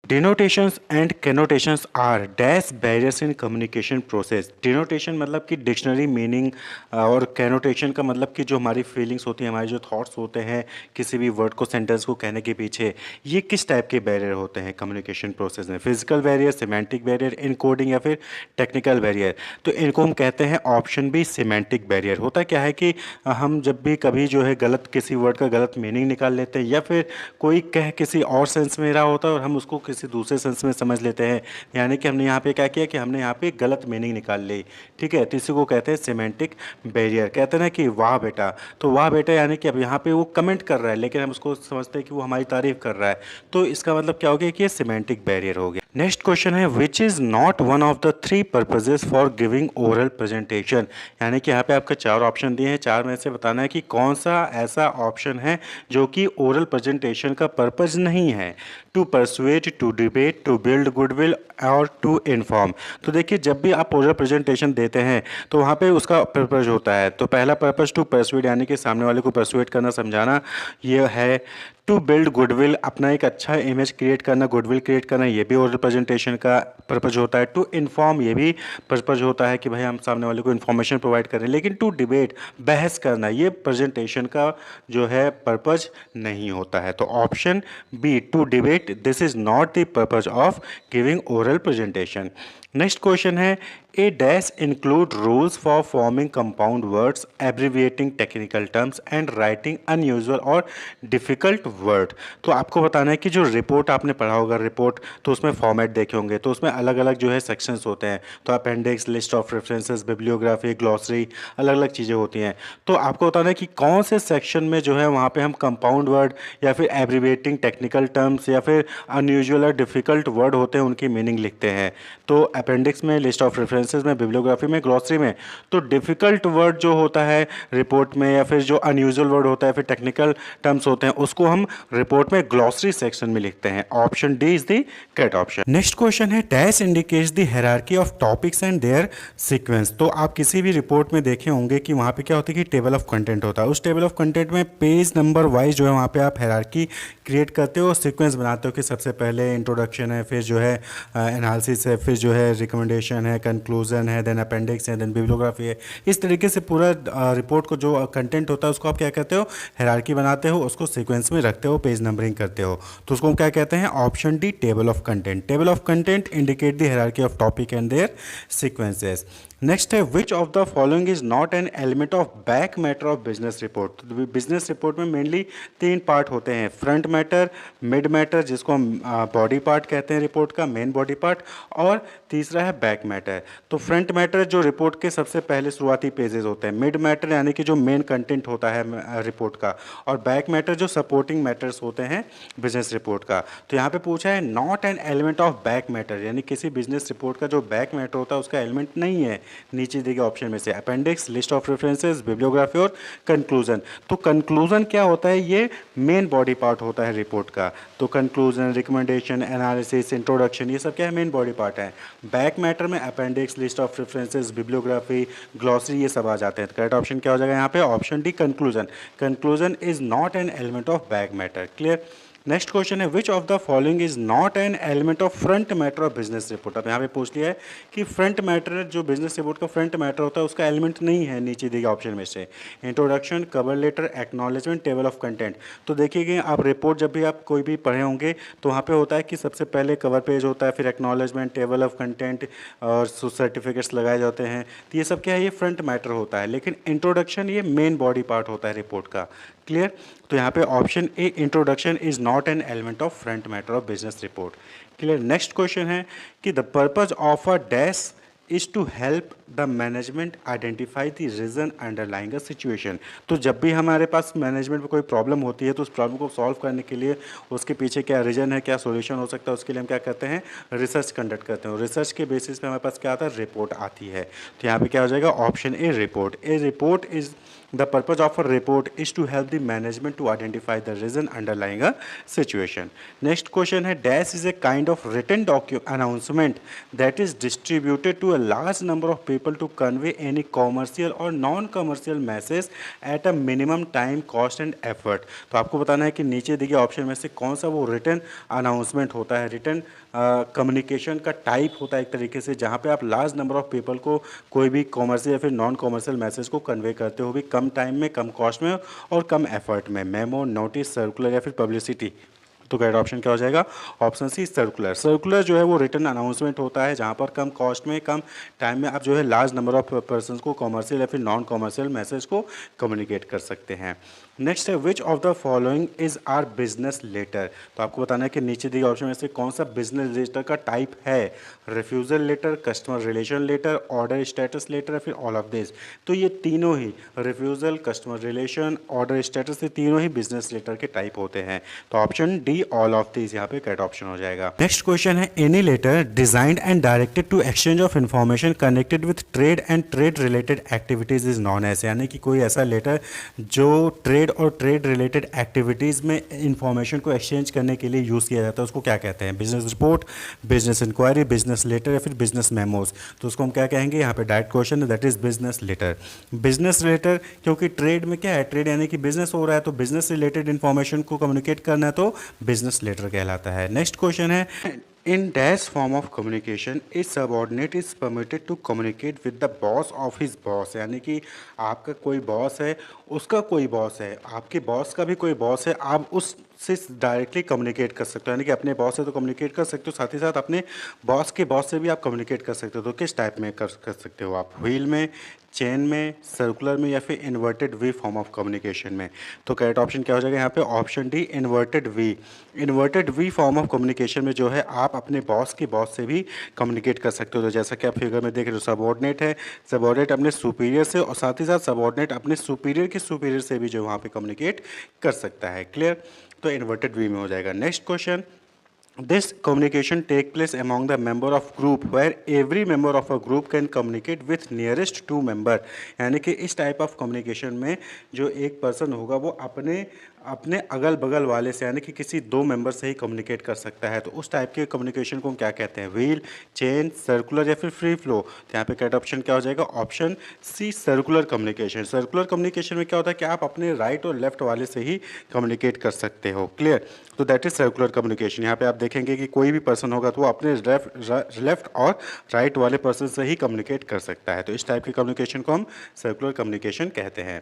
डिनोटेशंस and connotations are dash barriers in communication process. Denotation मतलब कि dictionary meaning, और कैनोटेशन का मतलब कि जो हमारी फीलिंग्स होती हैं, हमारे जो थॉट्स होते हैं किसी भी वर्ड को, सेंटेंस को कहने के पीछे, ये किस टाइप के बैरियर होते हैं कम्युनिकेशन प्रोसेस में। Physical barrier, semantic barrier, encoding या फिर टेक्निकल बैरियर। तो इनको हम कहते हैं ऑप्शन बी सिमेंटिक बैरियर। होता क्या है कि हम जब भी कभी जो है गलत किसी वर्ड का गलत मीनिंग निकाल लेते हैं, या फिर कोई कह किसी और सेंस में रहा होता है और हम उसको किसी दूसरे सेंस में समझ लेते हैं, यानी कि हमने यहाँ पे क्या किया कि हमने यहाँ पे गलत मीनिंग निकाल ली। ठीक है, तो इसी को कहते हैं सिमेंटिक बैरियर। कहते हैं ना कि वाह बेटा, तो वाह बेटा यानी कि अब यहाँ पे वो कमेंट कर रहा है लेकिन हम उसको समझते हैं कि वो हमारी तारीफ कर रहा है, तो इसका मतलब क्या हो गया कि ये सिमेंटिक बैरियर हो गया। नेक्स्ट क्वेश्चन है which is not one of the three purposes for giving oral presentation. यानी कि यहाँ पे आपको चार ऑप्शन दिए हैं, चार में से बताना है कि कौन सा ऐसा ऑप्शन है जो कि ओरल प्रेजेंटेशन का पर्पज नहीं है। To persuade, to debate, to build goodwill और टू इन्फॉर्म। तो देखिए, जब भी आप ओरल प्रेजेंटेशन देते हैं तो वहाँ पे उसका पर्पज होता है। तो पहला पर्पज टू परसुएट यानी कि सामने वाले को परसुएट करना, समझाना, ये है। टू बिल्ड गुडविल, अपना एक अच्छा इमेज क्रिएट करना, गुडविल क्रिएट करना, ये भी ओरल प्रेजेंटेशन का पर्पज होता है। टू इन्फॉर्म, ये भी पर्पज होता है कि भाई हम सामने वाले को इन्फॉर्मेशन प्रोवाइड करें। लेकिन टू डिबेट, बहस करना, ये प्रेजेंटेशन का जो है पर्पज नहीं होता है। तो option B to debate, this is not the purpose of giving oral presentation. Next question है A dash include rules for forming compound words, abbreviating technical terms and writing unusual और difficult word. तो आपको बताना है कि जो report आपने पढ़ा होगा, रिपोर्ट तो उसमें फॉर्मेट देखे होंगे, तो उसमें अलग अलग जो है सेक्शंस होते हैं। तो appendix, list of references, bibliography, glossary, अलग अलग चीज़ें होती हैं। तो आपको बताना है कि कौन से सेक्शन में जो है वहाँ पे हम कंपाउंड वर्ड या फिर एब्रीविएटिंग टेक्निकल टर्म्स या फिर अनयूजुअल और डिफिकल्ट वर्ड होते हैं, उनकी मीनिंग लिखते हैं। तो अपेंडिक्स में, लिस्ट ऑफ रेफरेंसेस में, बिब्लियोग्राफी में, ग्लॉसरी में। तो डिफिकल्ट वर्ड जो होता है रिपोर्ट में, या फिर जो अनयूजुअल वर्ड होता है, फिर टेक्निकल टर्म्स होते हैं, उसको हम रिपोर्ट में ग्लॉसरी सेक्शन में लिखते हैं। Option D is the correct option. Next question है dash indicates the hierarchy of topics and their sequence. तो आप किसी भी रिपोर्ट में देखे होंगे कि वहाँ पे क्या होता है कि टेबल ऑफ कंटेंट होता है। उस टेबल ऑफ कंटेंट में पेज नंबर वाइज जो है वहाँ पे आप हायरार्की क्रिएट करते हो, सीक्वेंस बनाते हो कि सबसे पहले इंट्रोडक्शन है, फिर जो है एनालिसिस है, फिर जो है रिकमेंडेशन है, कंक्लूजन है, देन अपेंडिक्स है, देन बिब्लियोग्राफी है। इस तरीके से पूरा रिपोर्ट को जो कंटेंट होता है उसको आप क्या कहते हो, हायरार्की बनाते हो, उसको सीक्वेंस में रखते हो, पेज नंबरिंग करते हो। तो उसको हम क्या कहते हैं, option D table of content. Table of content indicate the hierarchy of topic and their sequences. Next है which of the following is not an element of back matter of business report. तो business report में mainly तीन part होते हैं, front matter, mid matter जिसको हम body part कहते हैं रिपोर्ट का, मेन बॉडी पार्ट, और तीसरा है बैक मैटर। तो फ्रंट मैटर जो रिपोर्ट के सबसे पहले शुरुआती पेजेस होते हैं, मिड मैटर यानी कि जो मेन कंटेंट होता है रिपोर्ट का, और बैक मैटर जो सपोर्टिंग मैटर्स होते हैं बिजनेस रिपोर्ट का। तो यहाँ पे पूछा है not an element of back matter, यानी किसी बिजनेस रिपोर्ट का जो बैक मैटर होता है उसका एलिमेंट नहीं है नीचे दिए गए ऑप्शन में से, appendix, list of references, bibliography और कंक्लूजन। तो कंक्लूजन क्या होता है, ये मेन बॉडी पार्ट होता है रिपोर्ट का। तो कंक्लूजन, रिकमेंडेशन, एनालिसिस, इंट्रोडक्शन, ये सब क्या है, मेन बॉडी पार्ट है। बैक मैटर में appendix, list of references, bibliography, glossary, ये सब आ जाते हैं। करेक्ट ऑप्शन क्या हो जाएगा यहाँ पे, option D conclusion. Conclusion is not an element of back matter. Clear. Next question है which of the following is not an element of front matter of business report. अब यहाँ पे पूछ लिया है कि फ्रंट मैटर जो बिजनेस रिपोर्ट का फ्रंट मैटर होता है उसका एलिमेंट नहीं है नीचे दिए गए ऑप्शन में से। Introduction, cover letter, acknowledgement, table of content. तो देखिए आप रिपोर्ट जब भी आप कोई भी पढ़े होंगे तो वहाँ पे होता है कि सबसे पहले कवर पेज होता है, फिर एक्नॉलेजमेंट, टेबल ऑफ कंटेंट और सर्टिफिकेट्स लगाए जाते हैं। तो ये सब क्या है, ये फ्रंट मैटर होता है। लेकिन इंट्रोडक्शन ये मेन बॉडी पार्ट होता है रिपोर्ट का। क्लियर। तो यहाँ पे option A introduction is not an element of front matter of business report. Clear. Next question है कि the purpose of a dash is to help the management identify the reason underlying a situation. तो जब भी हमारे पास management में कोई problem होती है तो उस प्रॉब्लम को सॉल्व करने के लिए उसके पीछे क्या रीजन है, क्या सॉल्यूशन हो सकता है, उसके लिए हम क्या करते हैं, रिसर्च कंडक्ट करते हैं। रिसर्च के बेसिस पे हमारे पास क्या आता है, रिपोर्ट आती है। तो यहाँ पे क्या हो जाएगा, option A report. A report is the purpose of a report is to help the management to identify the reason underlying a situation. Next question है dash is a kind of written announcement that is distributed to a large number of people to convey any commercial और non commercial message at a minimum time cost and effort. तो आपको बताना है कि नीचे दिए option में से कौन सा वो रिटर्न अनाउंसमेंट होता है, रिटर्न कम्युनिकेशन का टाइप होता है एक तरीके से, जहाँ पे आप लार्ज नंबर ऑफ पीपल को कोई भी कॉमर्शियल या फिर नॉन कॉमर्शियल मैसेज को कन्वे करते हो भी कम टाइम में, कम कॉस्ट में और कम एफर्ट में। मेमो, नोटिस, सर्कुलर या फिर पब्लिसिटी। तो करेक्ट ऑप्शन क्या हो जाएगा? Option C circular. सर्कुलर जो है वो रिटर्न अनाउंसमेंट होता है जहाँ पर कम कॉस्ट में, कम टाइम में आप जो है लार्ज नंबर ऑफ पर्सन को कॉमर्शियल या फिर नॉन कॉमर्शियल मैसेज को कम्युनिकेट कर सकते हैं। नेक्स्ट है which of the following is are business letter. तो आपको बताना है कि नीचे दिए ऑप्शन में से कौन सा बिजनेस लेटर का टाइप है। Refusal letter, customer relation letter, order status letter या फिर ऑल ऑफ दिस। तो ये तीनों ही, refusal, customer relation, order status, ये तीनों ही बिजनेस लेटर के टाइप होते हैं। तो option D all of this यहाँ पे करेक्ट ऑप्शन हो जाएगा। नेक्स्ट क्वेश्चन है any letter designed and directed to exchange of information connected with trade and trade related activities is known as. यानी कि कोई ऐसा लेटर जो ट्रेड और ट्रेड रिलेटेड एक्टिविटीज़ में इंफॉर्मेशन को एक्सचेंज करने के लिए यूज़ किया जाता है, उसको क्या कहते हैं? Business report, business inquiry, business letter या फिर बिजनेस मेमोज। तो उसको हम क्या कहेंगे? यहाँ पे डायरेक्ट क्वेश्चन है, that is business letter. Business letter, क्योंकि ट्रेड में क्या है, ट्रेड यानी कि बिजनेस हो रहा है, तो बिजनेस रिलेटेड इंफॉर्मेशन को कम्युनिकेट करना है तो बिजनेस लेटर कहलाता है। नेक्स्ट क्वेश्चन है in dash form of communication a subordinate is permitted to communicate with the boss of his boss। यानी कि आपका कोई बॉस है, उसका कोई बॉस है, आपके बॉस का भी कोई बॉस है, आप उससे डायरेक्टली कम्युनिकेट कर सकते हो। यानी कि अपने बॉस से तो कम्युनिकेट कर सकते हो, साथ ही साथ अपने बॉस के बॉस से भी आप कम्युनिकेट कर सकते हो। तो किस टाइप में कर सकते हो आप? व्हील में, चेन में, सर्कुलर में या फिर inverted we form of communication में। तो करेक्ट ऑप्शन क्या हो जाएगा यहाँ पे? Option D inverted we. Inverted we form of communication में जो है आप अपने बॉस के बॉस से भी कम्युनिकेट कर सकते हो। तो जैसा कि आप फिगर में देख रहे हो, सबऑर्डिनेट है, सबऑर्डिनेट अपने सुपीरियर से और साथ ही साथ सबऑर्डिनेट अपने सुपीरियर के सुपीरियर से भी जो वहाँ पे कम्युनिकेट कर सकता है। क्लियर? तो इन्वर्टेड वी में हो जाएगा। Next question, this communication take place among the member of group where every member of a group can communicate with nearest two member। यानी कि इस टाइप ऑफ कम्युनिकेशन में जो एक पर्सन होगा वो अपने अपने अगल बगल वाले से, यानी कि किसी दो मेंबर से ही कम्युनिकेट कर सकता है। तो उस टाइप के कम्युनिकेशन को हम क्या कहते हैं? व्हील, चेन, सर्कुलर या फिर फ्री फ्लो। तो यहाँ पे करेक्ट ऑप्शन क्या हो जाएगा? Option C circular communication. Circular communication में क्या होता है कि आप अपने राइट और लेफ्ट वाले से ही कम्युनिकेट कर सकते हो। क्लियर? तो दैट इज सर्कुलर कम्युनिकेशन। यहाँ पे आप देखेंगे कि कोई भी पर्सन होगा तो वो अपने लेफ्ट और राइट वाले पर्सन से ही कम्युनिकेट कर सकता है। तो इस टाइप के कम्युनिकेशन को हम सर्कुलर कम्युनिकेशन कहते हैं।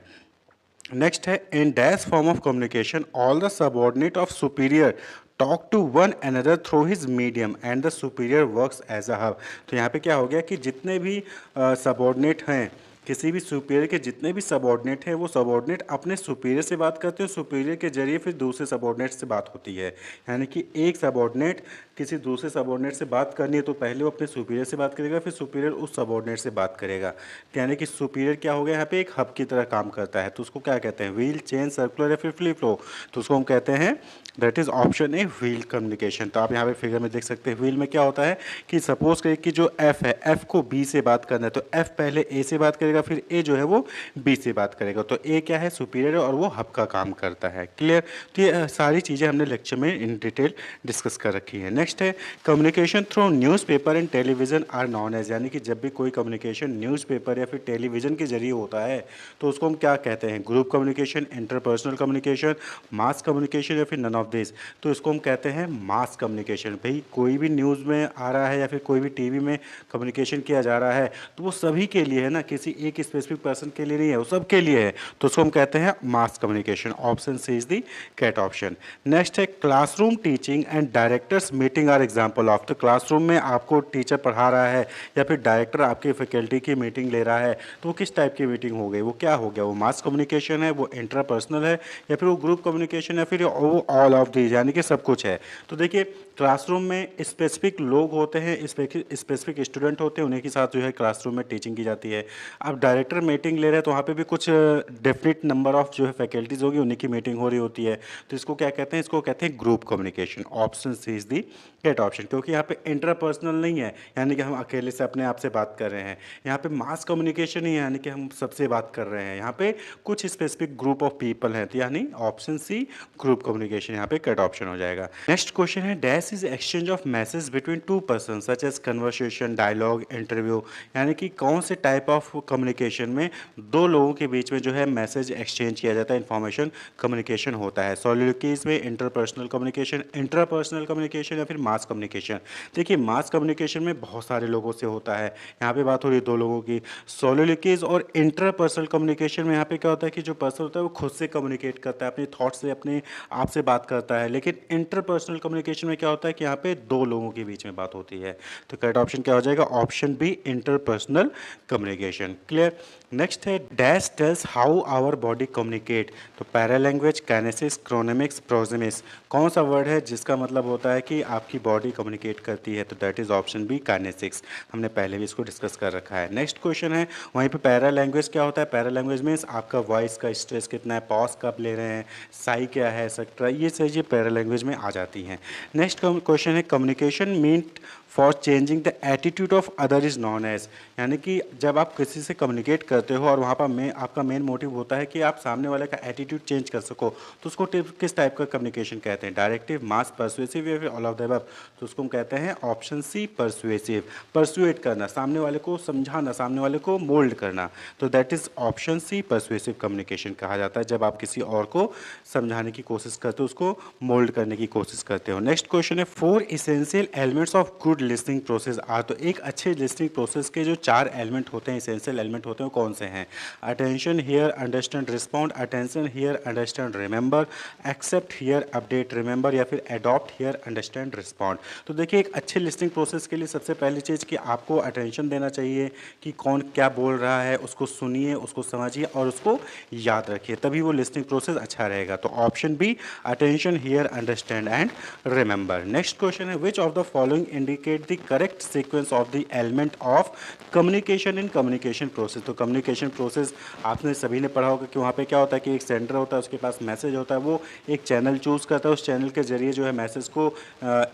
नेक्स्ट है in dash form of communication all the subordinate of superior talk to one another through his medium and the superior works as a hub. तो यहाँ पे क्या हो गया कि जितने भी सबऑर्डिनेट हैं, किसी भी सुपीरियर के जितने भी सबऑर्डिनेट हैं, वो सबऑर्डिनेट अपने सुपीरियर से बात करते हैं, सुपीरियर के जरिए फिर दूसरे सबऑर्डिनेट से बात होती है। यानी कि एक सबऑर्डिनेट किसी दूसरे सबऑर्डिनेट से बात करनी है तो पहले वो अपने सुपीरियर से बात करेगा, फिर सुपीरियर उस सबऑर्डिनेट से बात करेगा। यानी कि सुपीरियर क्या हो गया यहाँ पे? एक हब की तरह काम करता है। तो उसको क्या कहते हैं? व्हील, चेन, सर्कुलर या फिर फ्री फ्लो। तो उसको हम कहते हैं, that is option a wheel communication. तो आप यहाँ पे फिगर में देख सकते हैं व्हील में क्या होता है कि सपोज करें कि जो एफ है, एफ को बी से बात करना है तो एफ पहले ए से बात करेगा, फिर ए जो है वो बी से बात करेगा। तो ए क्या है? सुपीरियर है और वो हब का काम करता है। क्लियर? तो ये सारी चीज़ें हमने लेक्चर में इन डिटेल डिस्कस कर रखी है। नेक्स्ट है communication through newspaper and television are known as. यानी कि जब भी कोई कम्युनिकेशन न्यूज़पेपर या फिर टेलीविजन के जरिए होता है तो उसको हम क्या कहते हैं? Group communication, interpersonal communication, mass communication या फिर नन ऑफ दिस। तो इसको हम कहते हैं मास कम्युनिकेशन। भाई कोई भी न्यूज़ में आ रहा है या फिर कोई भी टीवी में कम्युनिकेशन किया जा रहा है तो वो सभी के लिए है ना, किसी एक स्पेसिफिक पर्सन के लिए नहीं है, वो सब के लिए है। तो उसको हम कहते हैं mass communication. Option C is the correct option. Next है classroom teaching and directors meeting are example of. तो क्लासरूम में आपको टीचर पढ़ा रहा है या फिर डायरेक्टर आपके फैकल्टी की मीटिंग ले रहा है तो वो किस टाइप की मीटिंग हो गई? वो क्या हो गया? वो मास कम्युनिकेशन है, वो इंटरपर्सनल है या फिर वो ग्रुप कम्युनिकेशन या फिर वो ऑल ऑफ दीज, यानी कि सब कुछ है। तो देखिए क्लासरूम में स्पेसिफिक लोग होते हैं, स्पेसिफिक स्टूडेंट होते हैं, उन्हीं के साथ जो है क्लासरूम में टीचिंग की जाती है। अब डायरेक्टर मीटिंग ले रहे हैं तो वहाँ पे भी कुछ डेफिनेट नंबर ऑफ जो है फैकल्टीज होगी, उन्हीं की मीटिंग हो रही होती है। तो इसको क्या कहते हैं? इसको कहते हैं group communication. Option C is the correct option, क्योंकि यहाँ पे इंटरपर्सनल नहीं है यानी कि हम अकेले से अपने आप से बात कर रहे हैं, यहाँ पे मास कम्युनिकेशन ही है यानी कि हम सबसे बात कर रहे हैं, यहाँ पे कुछ स्पेसिफिक ग्रुप ऑफ पीपल हैं, तो यानी ऑप्शन सी ग्रुप कम्युनिकेशन यहाँ पे कैट ऑप्शन हो जाएगा। नेक्स्ट क्वेश्चन है dash is exchange of message between two person such as conversation, dialogue, interview, यानी कि कौन से टाइप ऑफ कम्युनिकेशन में दो लोगों के बीच में जो है मैसेज एक्सचेंज किया जाता है, इन्फॉर्मेशन कम्युनिकेशन होता है। सोलिलोक्वीज में इंटरपर्सनल कम्युनिकेशन, इंट्रापर्सनल कम्युनिकेशन या फिर मास कम्युनिकेशन। देखिए मास कम्युनिकेशन में बहुत सारे लोगों से होता है, यहाँ पे बात हो रही है दो लोगों की। सोलिलोक्वीज और इंटरपर्सनल कम्युनिकेशन में यहाँ पे क्या होता है कि जो पर्सन होता है वो खुद से कम्युनिकेट करता है, अपने थॉट्स से अपने आप से बात करता है। लेकिन इंटरपर्सनल कम्युनिकेशन में क्या होता है कि यहाँ पे दो लोगों के बीच में बात होती है। तो करेक्ट ऑप्शन क्या हो जाएगा? Option B interpersonal communication. Clear. Next है dash tells how our body communicate. तो पैरालैंग्वेज, काइनेसिस, क्रोनेमिक्स, प्रोक्सिमिक्स, कौन सा वर्ड है जिसका मतलब होता है कि आपकी बॉडी कम्युनिकेट करती है? तो that is option B kinesics. हमने पहले भी इसको डिस्कस कर रखा है। नेक्स्ट क्वेश्चन है वहीं पे पैरालैंग्वेज क्या होता है? पैरालैंग्वेज मीन्स आपका वॉइस का स्ट्रेस कितना है, पॉज कब ले रहे हैं, साई क्या है, एक्सेट्रा, ये चीज़ें पैरालैंग्वेज में आ जाती हैं। नेक्स्ट क्वेश्चन है communication mean for changing the attitude of other is known as, यानी कि जब आप किसी से कम्युनिकेट करते हो और वहाँ पर आपका मेन मोटिव होता है कि आप सामने वाले का एटीट्यूड चेंज कर सको, तो उसको किस टाइप का कम्युनिकेशन कहते हैं? डायरेक्टिव, मास, परसुएसिव या फिर ऑल ऑफ द अबव? तो उसको हम कहते हैं ऑप्शन सी परसुएसिव। परसुएट करना, सामने वाले को समझाना, सामने वाले को मोल्ड करना, तो that is option C persuasive communication कहा जाता है। जब आप किसी और को समझाने की कोशिश करते हो, उसको मोल्ड करने की कोशिश करते हो। नेक्स्ट क्वेश्चन है four essential elements of good listening process are. तो एक अच्छे लिसनिंग प्रोसेस के जो चार एलिमेंट होते हैं, इसेंशियल एलिमेंट होते हैं, वो कौन से हैं? Attention, hear, understand, respond, attention, hear, understand, remember, accept, hear, update, remember या फिर अडॉप्ट, हियर, अंडरस्टैंड, रिस्पॉन्ड। तो देखिए एक अच्छे लिसनिंग प्रोसेस के लिए सबसे पहली चीज़ कि आपको अटेंशन देना चाहिए कि कौन क्या बोल रहा है, उसको सुनिए, उसको समझिए और उसको याद रखिए, तभी वो लिसनिंग प्रोसेस अच्छा रहेगा। तो option B attention, hear, understand and remember. Next question है which of the following indicate the correct sequence of the element of communication in communication process. तो कम्युनिकेशन प्रोसेस आपने सभी ने पढ़ा होगा कि वहाँ पे क्या होता है कि एक सेंडर होता है, उसके पास मैसेज होता है, वो एक चैनल चूज़ करता है, उस चैनल के जरिए जो है मैसेज को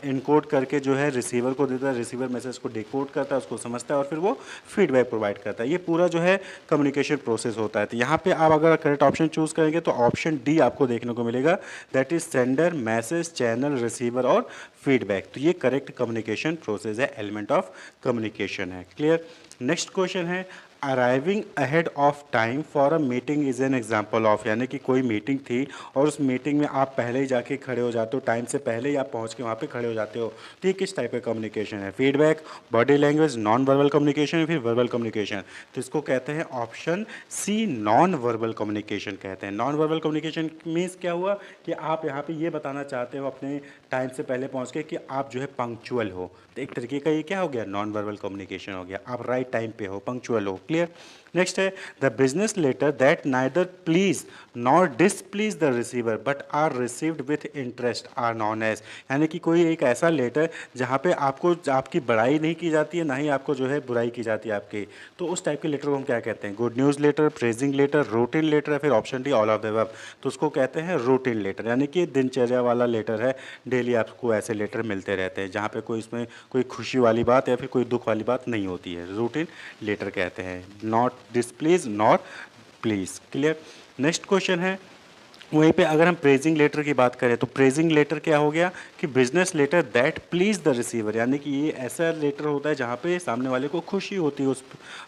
इनकोड करके जो है रिसीवर को देता है, रिसीवर मैसेज को डिकोड करता है, उसको समझता है और फिर वो फीडबैक प्रोवाइड करता है। ये पूरा जो है कम्युनिकेशन प्रोसेस होता है। तो यहाँ पे आप अगर करेक्ट ऑप्शन चूज़ करेंगे तो ऑप्शन डी आपको देखने को मिलेगा, that is sender, message, channel, receiver और फीडबैक। तो ये करेक्ट कम्युनिकेशन प्रोसेस है, एलिमेंट ऑफ कम्युनिकेशन है। क्लियर। नेक्स्ट क्वेश्चन है arriving ahead of time for a meeting is an example of, यानी कि कोई मीटिंग थी और उस मीटिंग में आप पहले ही जाके खड़े हो जाते हो, टाइम से पहले ही आप पहुंच के वहाँ पे खड़े हो जाते हो, तो ये किस टाइप का कम्युनिकेशन है? Feedback, body language, non verbal communication या फिर वर्बल कम्युनिकेशन? तो इसको कहते हैं option C non verbal communication कहते हैं। नॉन वर्बल कम्युनिकेशन मीन्स क्या हुआ कि आप यहाँ पे ये बताना चाहते हो अपने टाइम से पहले पहुँच के कि आप जो है पंक्चुअल हो, तो एक तरीके का ये क्या हो गया? नॉन वर्बल कम्युनिकेशन हो गया, आप राइट टाइम पे हो, पंक्चुअल हो। क्लियर। नेक्स्ट है the business letter that neither please nor displease the receiver but are received with interest are known as, यानी कि कोई एक ऐसा लेटर जहाँ पे आपको आपकी बड़ाई नहीं की जाती है, ना ही आपको जो है बुराई की जाती है आपकी, तो उस टाइप के लेटर को हम क्या कहते हैं? Good news letter, praising letter, routine letter या फिर option D all of the above? तो उसको कहते हैं रूटीन लेटर, यानी कि दिनचर्या वाला लेटर है, डेली आपको ऐसे लेटर मिलते रहते हैं जहाँ पे कोई इसमें कोई खुशी वाली बात या फिर कोई दुख वाली बात नहीं होती है, रूटीन लेटर कहते हैं, not displease not please. Clear. Next question है वहीं पे अगर हम प्रेजिंग लेटर की बात करें तो प्रेजिंग लेटर क्या हो गया कि business letter that please the receiver, यानी कि ये ऐसा लेटर होता है जहाँ पे सामने वाले को खुशी होती है उस,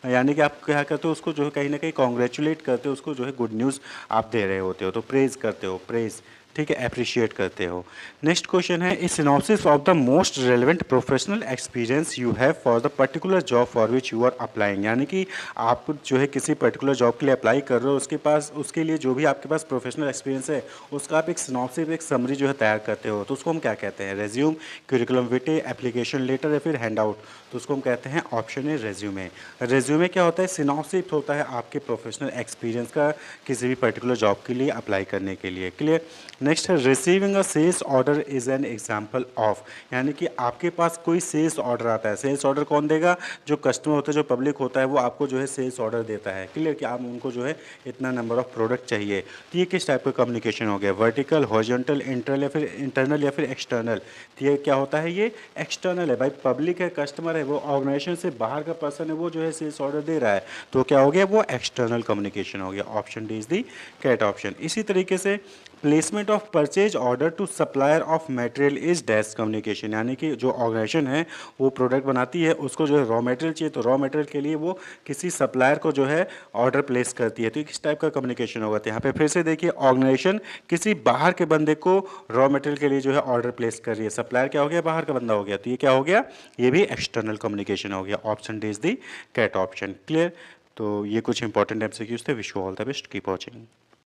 यानी कि आप क्या करते हो उसको जो है कहीं ना कहीं कॉन्ग्रेचुलेट करते हो, उसको जो है गुड न्यूज़ आप दे रहे होते हो, तो प्रेज करते हो, प्रेज, ठीक है, अप्रिशिएट करते हो। नेक्स्ट क्वेश्चन है a synopsis of the most relevant professional experience you have for the particular job for which you are applying, यानी कि आप जो है किसी पर्टिकुलर जॉब के लिए अप्लाई कर रहे हो, उसके पास उसके लिए जो भी आपके पास प्रोफेशनल एक्सपीरियंस है उसका आप एक सिनॉप्सिस, एक समरी जो है तैयार करते हो, तो उसको हम क्या कहते हैं? रेज्यूम, क्यूरिकुलम विटे, एप्लीकेशन लेटर या फिर हैंड आउट? तो उसको हम कहते हैं ऑप्शन है रेज्यूमे। रेज्यूमे क्या होता है? सिनॉप्सिस होता है आपके प्रोफेशनल एक्सपीरियंस का किसी भी पर्टिकुलर जॉब के लिए अप्लाई करने के लिए। क्लियर। नेक्स्ट है receiving a sales order is an example of, यानी कि आपके पास कोई सेल्स ऑर्डर आता है। सेल्स ऑर्डर कौन देगा? जो कस्टमर होता है, जो पब्लिक होता है, वो आपको जो है सेल्स ऑर्डर देता है। क्लियर कि आप उनको जो है इतना नंबर ऑफ प्रोडक्ट चाहिए। तो ये किस टाइप का कम्युनिकेशन हो गया? वर्टिकल, हॉरिजॉन्टल, इंटरनल या फिर एक्सटर्नल? तो ये क्या होता है? ये एक्सटर्नल है भाई। पब्लिक है, कस्टमर है, वो ऑर्गेनाइजेशन से बाहर का पर्सन है, वो जो है सेल्स ऑर्डर दे रहा है। तो क्या हो गया? वो एक्सटर्नल कम्युनिकेशन हो गया। Option D is the correct option. इसी तरीके से placement of purchase order to supplier of material is dash communication, यानी कि जो ऑर्गेनाइजेशन है वो प्रोडक्ट बनाती है, उसको जो है रॉ मटेरियल चाहिए, तो रॉ मटेरियल के लिए वो किसी सप्लायर को जो है ऑर्डर प्लेस करती है। तो किस टाइप का कम्युनिकेशन होगा? तो यहाँ पे फिर से देखिए, ऑर्गेनाइजेशन किसी बाहर के बंदे को रॉ मटेरियल के लिए जो है ऑर्डर प्लेस कर रही है। सप्लायर क्या हो गया? बाहर का बंदा हो गया। तो ये क्या हो गया? ये भी एक्सटर्नल कम्युनिकेशन हो गया। Option D is the correct option. Clear? तो ये कुछ इंपॉर्टेंट एमसीक्यूज थे। Wish you all the best, keep watching.